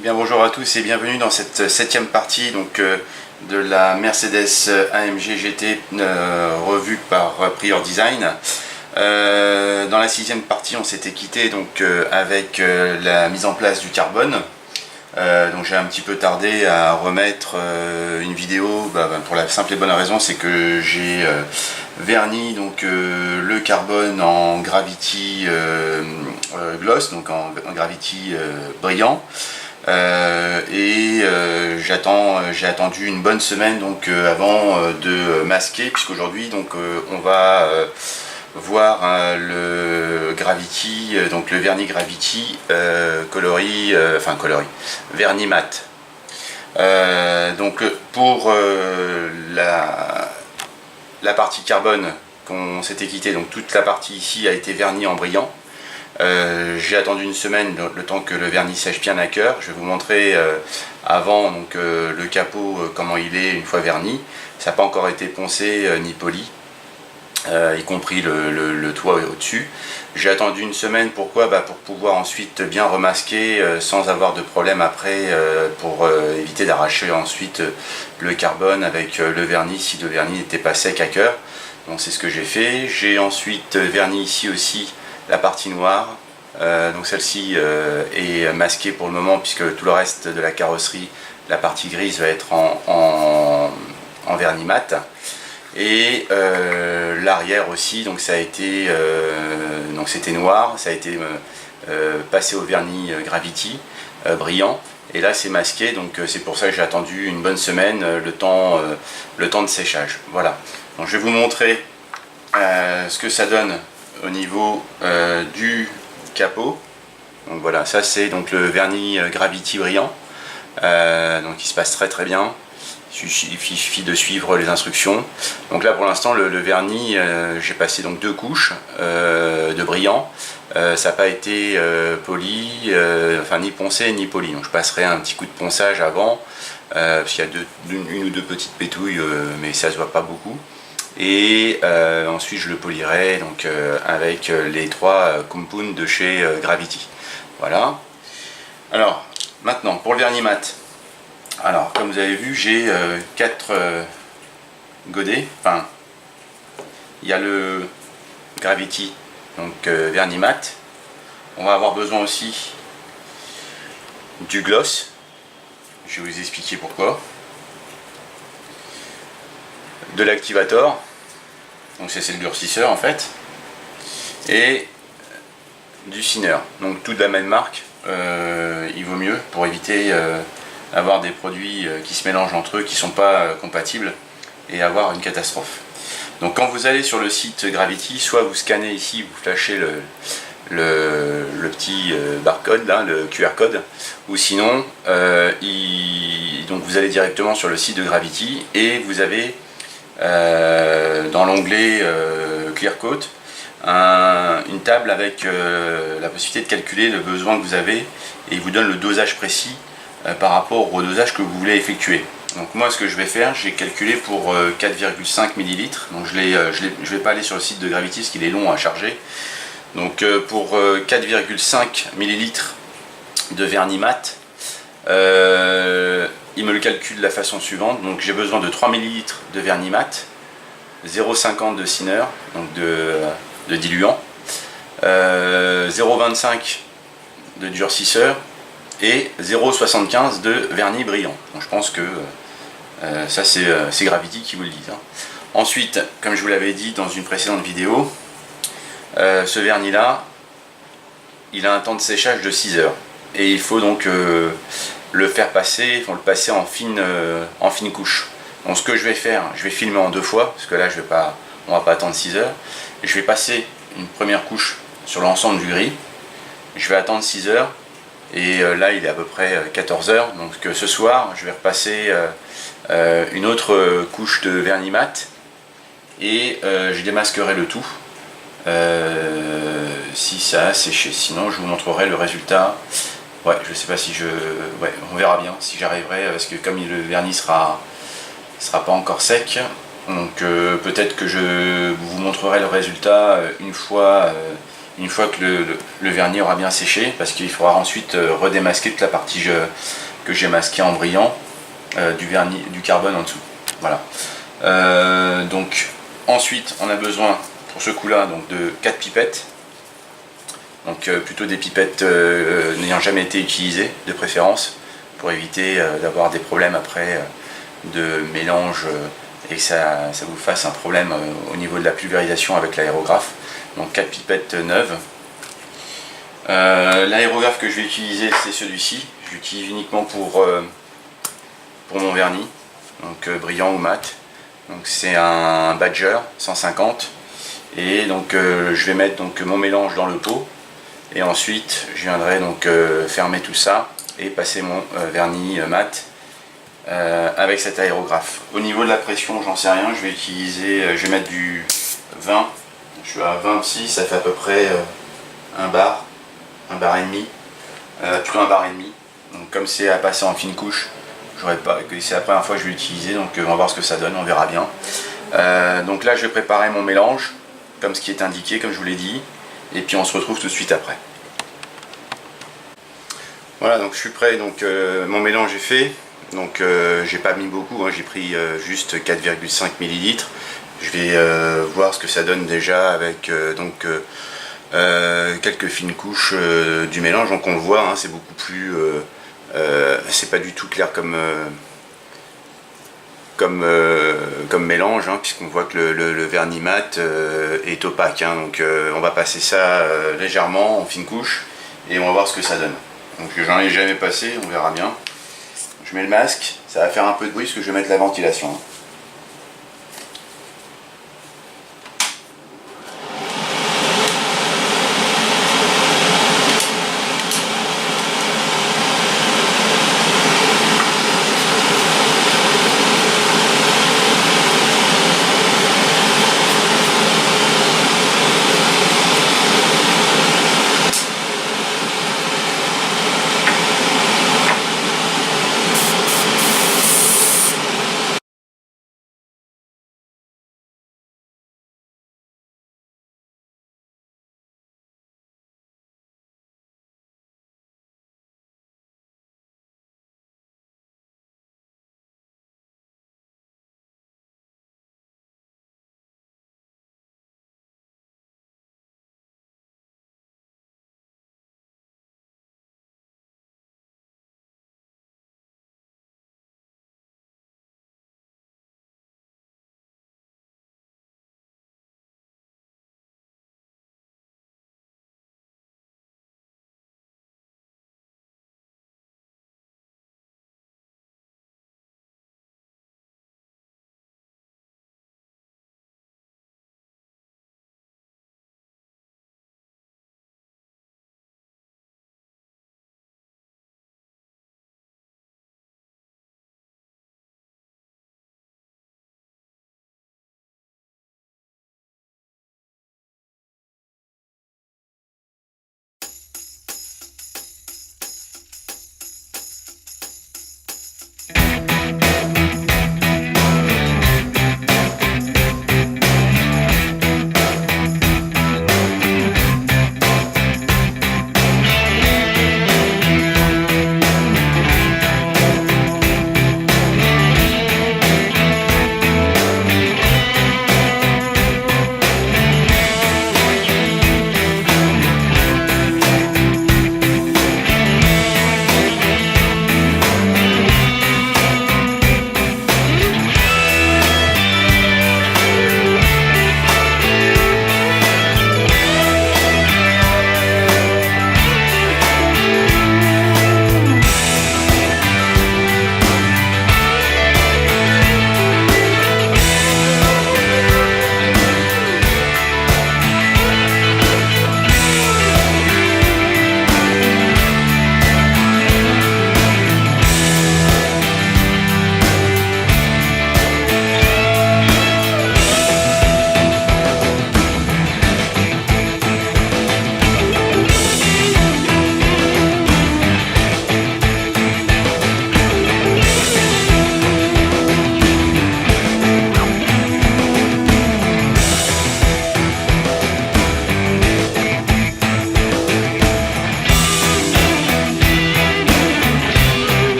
Eh bien, bonjour à tous et bienvenue dans cette septième partie de la Mercedes AMG GT revue par Prior Design. Dans la sixième partie, on s'était quitté avec la mise en place du carbone. Donc j'ai un petit peu tardé à remettre une vidéo pour la simple et bonne raison, c'est que j'ai verni le carbone en Gravity Gloss, donc en Gravity brillant. J'ai attendu une bonne semaine avant de masquer, puisqu'aujourd'hui on va voir le Gravity, le vernis Gravity coloris vernis mat. Pour la partie carbone qu'on s'était quitté, donc toute la partie ici a été vernie en brillant. J'ai attendu une semaine le temps que le vernis sèche bien à cœur. Je vais vous montrer avant le capot comment il est une fois verni. Ça n'a pas encore été poncé ni poli, y compris le toit au-dessus. J'ai attendu une semaine, pourquoi? Pour pouvoir ensuite bien remasquer sans avoir de problème après, pour éviter d'arracher ensuite le carbone avec le vernis si le vernis n'était pas sec à cœur. Donc c'est ce que j'ai fait. J'ai ensuite verni ici aussi la partie noire, donc celle-ci est masquée pour le moment puisque tout le reste de la carrosserie, la partie grise, va être en vernis mat. Et l'arrière aussi, donc ça a été c'était noir, ça a été passé au vernis Gravity brillant, et là c'est masqué, donc c'est pour ça que j'ai attendu une bonne semaine, le temps de séchage. Voilà, donc je vais vous montrer ce que ça donne au niveau du capot. Donc voilà, ça c'est le vernis Gravity brillant, donc il se passe très bien. Il suffit de suivre les instructions. Donc là pour l'instant le vernis, j'ai passé deux couches de brillant. Ça n'a pas été poli, ni poncé ni poli. Donc je passerai un petit coup de ponçage avant, parce qu'il y a une ou deux petites pétouilles, mais ça se voit pas beaucoup. Et ensuite je le polirai avec les trois compounds de chez Gravity. Voilà. Alors maintenant pour le vernis mat. Alors comme vous avez vu, j'ai 4 godets. Enfin, il y a le Gravity vernis mat. On va avoir besoin aussi du gloss. Je vais vous expliquer pourquoi. De l'activator, donc c'est le durcisseur en fait, et du thinner, donc tout de la même marque. Il vaut mieux pour éviter avoir des produits qui se mélangent entre eux, qui ne sont pas compatibles, et avoir une catastrophe. Donc quand vous allez sur le site Gravity, soit vous scannez ici, vous flashez le petit barcode là, le QR code, ou sinon vous allez directement sur le site de Gravity et vous avez dans l'onglet Clear Coat une table avec la possibilité de calculer le besoin que vous avez, et il vous donne le dosage précis par rapport au dosage que vous voulez effectuer. Donc moi ce que je vais faire, j'ai calculé pour 4,5 ml, donc je vais pas aller sur le site de Gravity parce qu'il est long à charger. Donc pour 4,5 ml de vernis mat, il me le calcule de la façon suivante. Donc j'ai besoin de 3 ml de vernis mat, 0,50 de thinner, donc de diluant, 0,25 de durcisseur et 0,75 de vernis brillant. Donc je pense que ça c'est Gravity qui vous le dit. Ensuite, comme je vous l'avais dit dans une précédente vidéo, ce vernis là, il a un temps de séchage de 6 heures. Et il faut le faire passer, il faut le passer en fine couche. Donc ce que je vais faire, je vais filmer en deux fois, parce que là on va pas attendre 6 heures. Je vais passer une première couche sur l'ensemble du gris, je vais attendre 6 heures, et là il est à peu près 14 heures, donc ce soir je vais repasser une autre couche de vernis mat, et je démasquerai le tout, si ça a séché. Sinon je vous montrerai le résultat. Ouais, je sais pas si on verra bien si j'arriverai, parce que comme le vernis sera pas encore sec, donc peut-être que je vous montrerai le résultat une fois une fois que le vernis aura bien séché, parce qu'il faudra ensuite redémasquer toute la partie que j'ai masquée en brillant, du vernis, du carbone en dessous. Voilà. Donc ensuite on a besoin pour ce coup là donc de 4 pipettes, donc plutôt des pipettes n'ayant jamais été utilisées de préférence, pour éviter d'avoir des problèmes après de mélange et que ça vous fasse un problème au niveau de la pulvérisation avec l'aérographe. Donc 4 pipettes neuves. L'aérographe que je vais utiliser, c'est celui-ci. Je l'utilise uniquement pour mon vernis, donc brillant ou mat. Donc c'est un Badger 150, et donc je vais mettre donc mon mélange dans le pot, et ensuite je viendrai donc fermer tout ça et passer mon vernis mat avec cet aérographe. Au niveau de la pression, j'en sais rien, je vais mettre du 20, je suis à 26, ça fait à peu près un bar et demi, plutôt un bar et demi. Donc comme c'est à passer en fine couche, c'est la première fois que je vais l'utiliser, donc on va voir ce que ça donne, on verra bien. Donc là je vais préparer mon mélange, comme ce qui est indiqué, comme je vous l'ai dit, et puis on se retrouve tout de suite après. Voilà, donc je suis prêt, donc mon mélange est fait, donc j'ai pas mis beaucoup, hein, j'ai pris juste 4,5 ml. Je vais voir ce que ça donne déjà avec quelques fines couches du mélange. Donc on le voit, hein, c'est beaucoup plus c'est pas du tout clair comme mélange, hein, puisqu'on voit que le vernis mat est opaque, hein, donc on va passer ça légèrement en fine couche et on va voir ce que ça donne. Donc j'en ai jamais passé, on verra bien. Je mets le masque, ça va faire un peu de bruit parce que je vais mettre la ventilation, hein.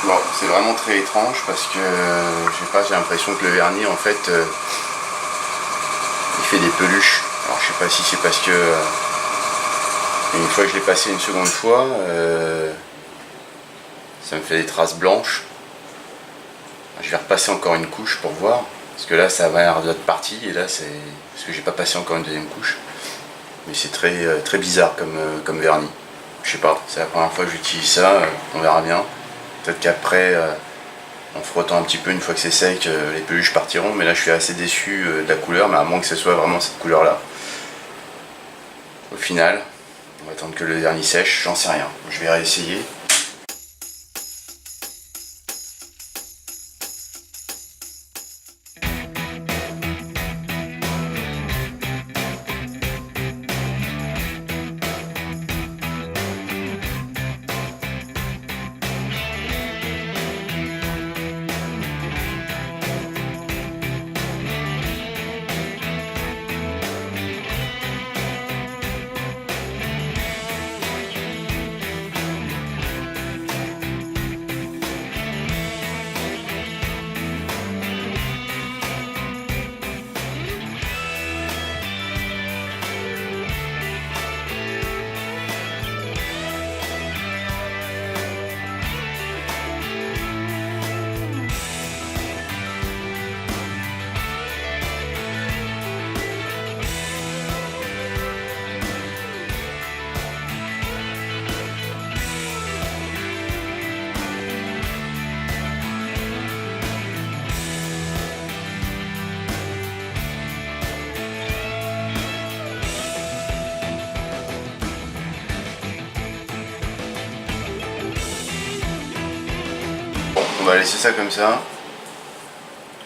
Bon, c'est vraiment très étrange parce que je sais pas, j'ai l'impression que le vernis en fait il fait des peluches. Alors je sais pas si c'est parce que une fois que je l'ai passé une seconde fois, ça me fait des traces blanches. Je vais repasser encore une couche pour voir, parce que là ça va avoir d'autres parties et là c'est parce que j'ai pas passé encore une deuxième couche. Mais c'est très bizarre comme vernis. Je sais pas, c'est la première fois que j'utilise ça, on verra bien. Peut-être qu'après, en frottant un petit peu une fois que c'est sec, les peluches partiront, mais là je suis assez déçu de la couleur, mais à moins que ce soit vraiment cette couleur là. Au final, on va attendre que le vernis sèche, j'en sais rien. Je vais réessayer. On va laisser ça comme ça.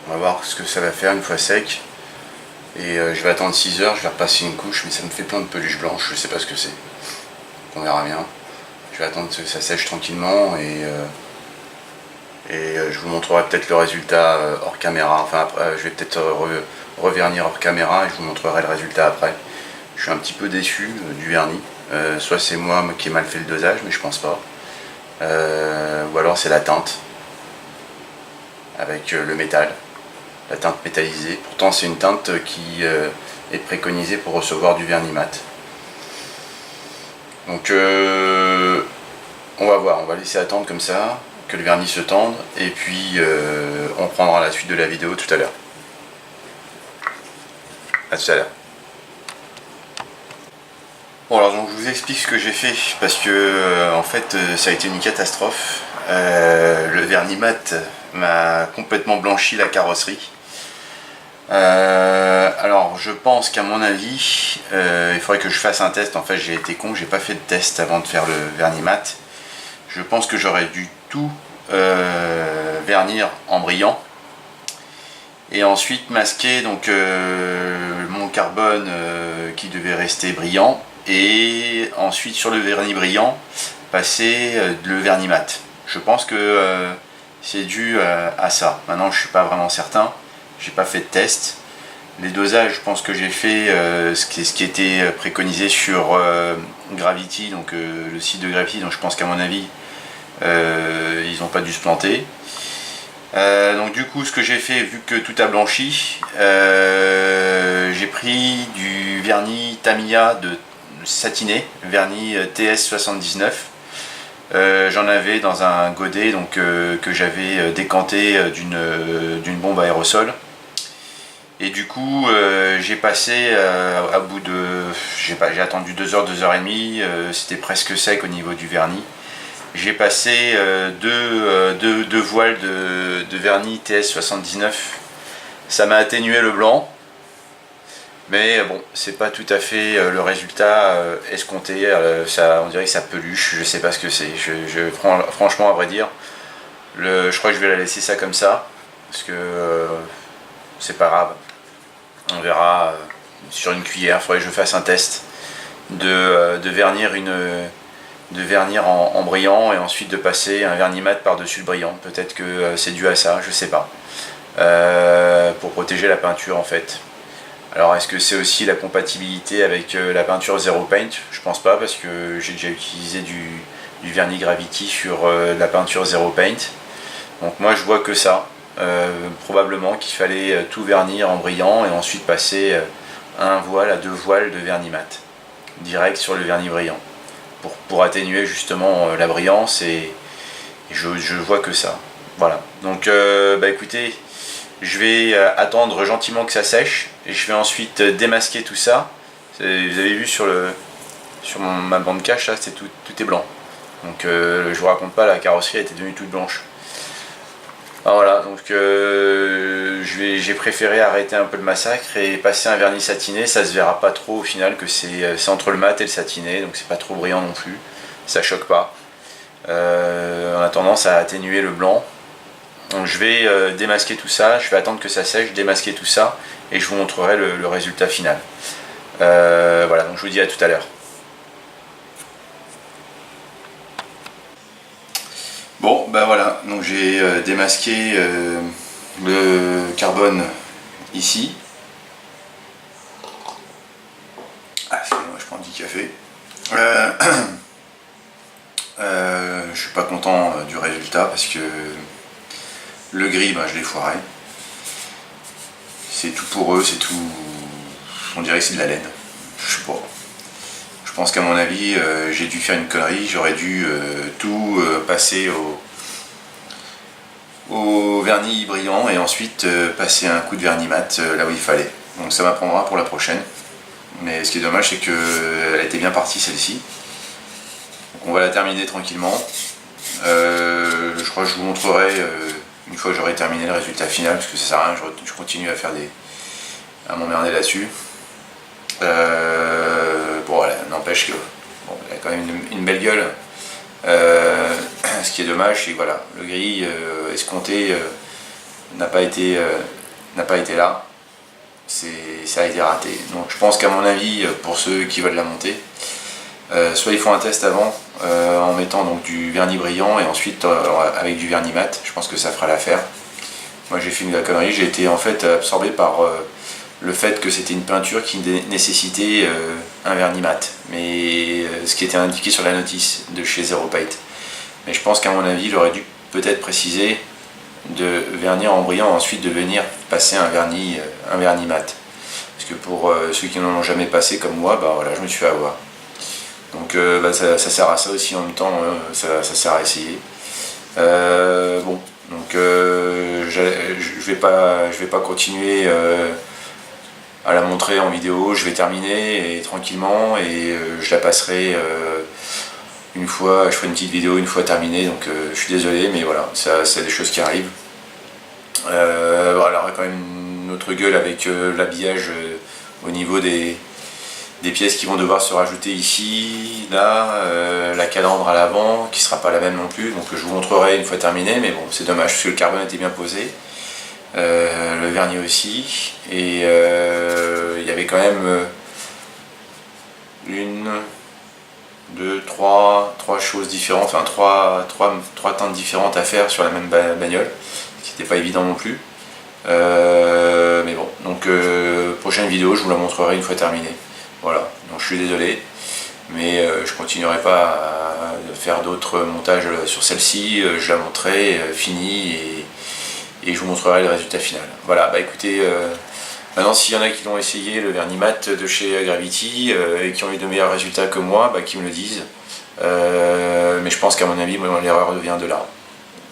On va voir ce que ça va faire une fois sec. Et je vais attendre 6 heures, je vais repasser une couche, mais ça me fait plein de peluches blanches, je sais pas ce que c'est. On verra bien. Je vais attendre que ça sèche tranquillement et je vous montrerai peut-être le résultat hors caméra. Enfin après, je vais peut-être revernir hors caméra et je vous montrerai le résultat après. Je suis un petit peu déçu du vernis. Soit c'est moi qui ai mal fait le dosage, mais je pense pas. Ou alors c'est la teinte avec le métal, la teinte métallisée. Pourtant c'est une teinte qui est préconisée pour recevoir du vernis mat. Donc on va voir, on va laisser attendre comme ça, que le vernis se tende, et puis on prendra la suite de la vidéo tout à l'heure. A tout à l'heure. Bon alors donc je vous explique ce que j'ai fait, parce que en fait ça a été une catastrophe. Le vernis mat m'a complètement blanchi la carrosserie. Alors je pense qu'à mon avis il faudrait que je fasse un test. En fait j'ai été con, j'ai pas fait de test avant de faire le vernis mat. Je pense que j'aurais dû tout vernir en brillant et ensuite masquer donc mon carbone qui devait rester brillant, et ensuite sur le vernis brillant passer le vernis mat. Je pense que c'est dû à ça. Maintenant je suis pas vraiment certain, j'ai pas fait de test. Les dosages, je pense que j'ai fait ce qui était préconisé sur Gravity, donc le site de Gravity, donc je pense qu'à mon avis ils n'ont pas dû se planter. Donc du coup ce que j'ai fait, vu que tout a blanchi, j'ai pris du vernis Tamiya de satiné, vernis TS79. J'en avais dans un godet donc, que j'avais décanté d'une bombe aérosol. Et du coup j'ai passé à bout de... j'ai attendu 2 heures, 2 heures et demie, c'était presque sec au niveau du vernis. J'ai passé deux voiles de vernis TS79. Ça m'a atténué le blanc. Mais bon, c'est pas tout à fait le résultat escompté. On dirait que ça peluche, je sais pas ce que c'est. Franchement, à vrai dire, je crois que je vais la laisser ça comme ça. Parce que c'est pas grave. On verra sur une cuillère. Il faudrait que je fasse un test de vernir en brillant et ensuite de passer un vernis mat par-dessus le brillant. Peut-être que c'est dû à ça, je sais pas. Pour protéger la peinture en fait. Alors est-ce que c'est aussi la compatibilité avec la peinture Zero Paint? Je pense pas, parce que j'ai déjà utilisé du vernis Gravity sur la peinture Zero Paint. Donc moi je vois que ça, probablement qu'il fallait tout vernir en brillant et ensuite passer à un voile, à 2 voiles de vernis mat, direct sur le vernis brillant, pour atténuer justement la brillance, et je vois que ça. Voilà, donc écoutez, je vais attendre gentiment que ça sèche, et je vais ensuite démasquer tout ça. Vous avez vu sur ma bande cache, là, tout est blanc. Donc je vous raconte pas, la carrosserie était devenue toute blanche. Alors voilà, donc j'ai préféré arrêter un peu le massacre et passer un vernis satiné. Ça se verra pas trop au final que c'est entre le mat et le satiné, donc c'est pas trop brillant non plus, ça choque pas. On a tendance à atténuer le blanc. Donc je vais démasquer tout ça, je vais attendre que ça sèche, démasquer tout ça, et je vous montrerai le résultat final. Voilà, donc je vous dis à tout à l'heure. Bon, ben voilà, donc j'ai démasqué le carbone ici. Ah, excusez-moi, je prends un petit café. Je suis pas content du résultat parce que le gris, je l'ai foiré. C'est tout poreux, c'est tout. On dirait que c'est de la laine. Je sais pas. Je pense qu'à mon avis, j'ai dû faire une connerie. J'aurais dû tout passer au vernis brillant et ensuite passer un coup de vernis mat là où il fallait. Donc ça m'apprendra pour la prochaine. Mais ce qui est dommage, c'est qu'elle était bien partie celle-ci. Donc on va la terminer tranquillement. Je crois que je vous montrerai une fois que j'aurai terminé le résultat final, parce que ça sert à rien, je continue à m'emmerder là-dessus. Bon voilà, n'empêche que elle a quand même une belle gueule. Ce qui est dommage, c'est que voilà, le gris escompté n'a pas été là. Ça a été raté. Donc je pense qu'à mon avis, pour ceux qui veulent la monter, soit ils font un test avant en mettant donc du vernis brillant et ensuite avec du vernis mat. Je pense que ça fera l'affaire. Moi j'ai fait une connerie, j'ai été en fait absorbé par le fait que c'était une peinture qui nécessitait un vernis mat, mais ce qui était indiqué sur la notice de chez Zero Paint. Mais je pense qu'à mon avis, il aurait dû peut-être préciser de vernir en brillant, ensuite de venir passer un vernis mat. Parce que pour ceux qui n'en ont jamais passé comme moi, voilà, je me suis fait avoir. Donc ça sert à ça aussi en même temps, ça sert à essayer. Bon, donc je vais pas continuer à la montrer en vidéo, je vais terminer et tranquillement, et je la passerai une fois, je ferai une petite vidéo une fois terminée, donc je suis désolé, mais voilà, c'est des choses qui arrivent. Voilà, elle aura quand même une autre gueule avec l'habillage au niveau des pièces qui vont devoir se rajouter ici, là, la calandre à l'avant, qui sera pas la même non plus, donc je vous montrerai une fois terminé, mais bon, c'est dommage, parce que le carbone était bien posé. Le vernis aussi, et il y avait quand même une, deux, trois choses différentes, enfin trois teintes différentes à faire sur la même bagnole, ce qui n'était pas évident non plus. Mais bon, donc prochaine vidéo, je vous la montrerai une fois terminée. Voilà, donc je suis désolé, mais je continuerai pas à faire d'autres montages sur celle-ci. Je la montrerai finie, et je vous montrerai le résultat final. Voilà, écoutez, maintenant s'il y en a qui l'ont essayé, le vernis mat de chez Gravity, et qui ont eu de meilleurs résultats que moi, qu'ils me le disent. Mais je pense qu'à mon avis, l'erreur vient de là.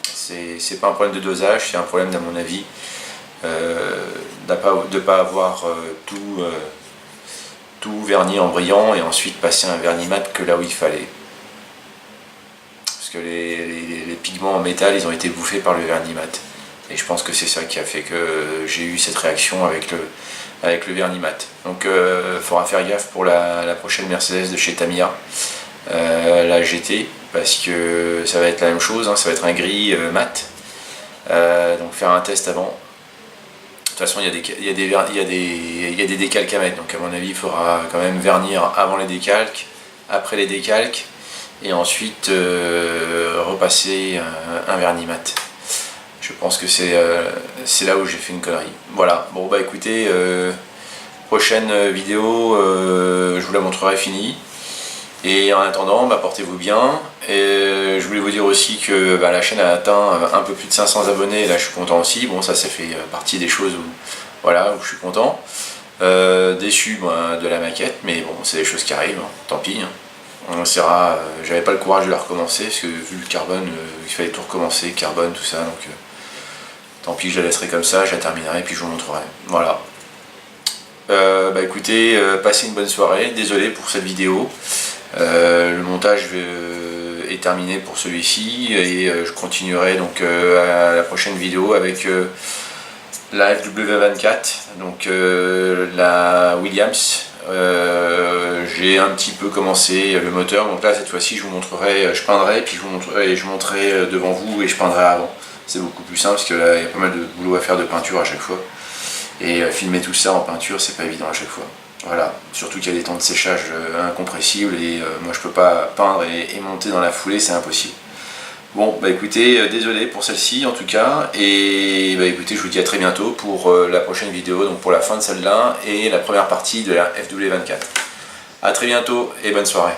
C'est pas un problème de dosage, c'est un problème, à mon avis, de ne pas avoir tout verni en brillant et ensuite passer un vernis mat que là où il fallait. Parce que les pigments en métal, ils ont été bouffés par le vernis mat. Et je pense que c'est ça qui a fait que j'ai eu cette réaction avec le vernis mat. Donc il faudra faire gaffe pour la prochaine Mercedes de chez Tamiya, la GT, parce que ça va être la même chose, ça va être un gris mat. Donc faire un test avant. De toute façon, il y a des décalques à mettre, donc à mon avis il faudra quand même vernir avant les décalques, après les décalques, et ensuite repasser un vernis mat. Je pense que c'est là où j'ai fait une connerie. Voilà, bon écoutez, prochaine vidéo, je vous la montrerai finie. Et en attendant, portez-vous bien. Et je voulais vous dire aussi que la chaîne a atteint un peu plus de 500 abonnés, et là je suis content aussi. Bon, ça fait partie des choses où je suis content. Déçu de la maquette, mais bon, c'est des choses qui arrivent, tant pis. On essaiera, j'avais pas le courage de la recommencer, parce que vu le carbone, il fallait tout recommencer, carbone, tout ça, donc tant pis, je la laisserai comme ça, je la terminerai, et puis je vous montrerai. Voilà. Écoutez, passez une bonne soirée, désolé pour cette vidéo. Le montage est terminé pour celui-ci, et je continuerai donc à la prochaine vidéo avec la FW24, donc la Williams. J'ai un petit peu commencé le moteur, donc là cette fois-ci je vous montrerai, je peindrai, puis je montrerai devant vous et je peindrai avant. C'est beaucoup plus simple parce que là il y a pas mal de boulot à faire de peinture à chaque fois. Et filmer tout ça en peinture, c'est pas évident à chaque fois. Voilà, surtout qu'il y a des temps de séchage incompressibles et moi je peux pas peindre et monter dans la foulée, c'est impossible. Bon, écoutez, désolé pour celle-ci en tout cas, et écoutez, je vous dis à très bientôt pour la prochaine vidéo, donc pour la fin de celle-là et la première partie de la FW24. A très bientôt et bonne soirée.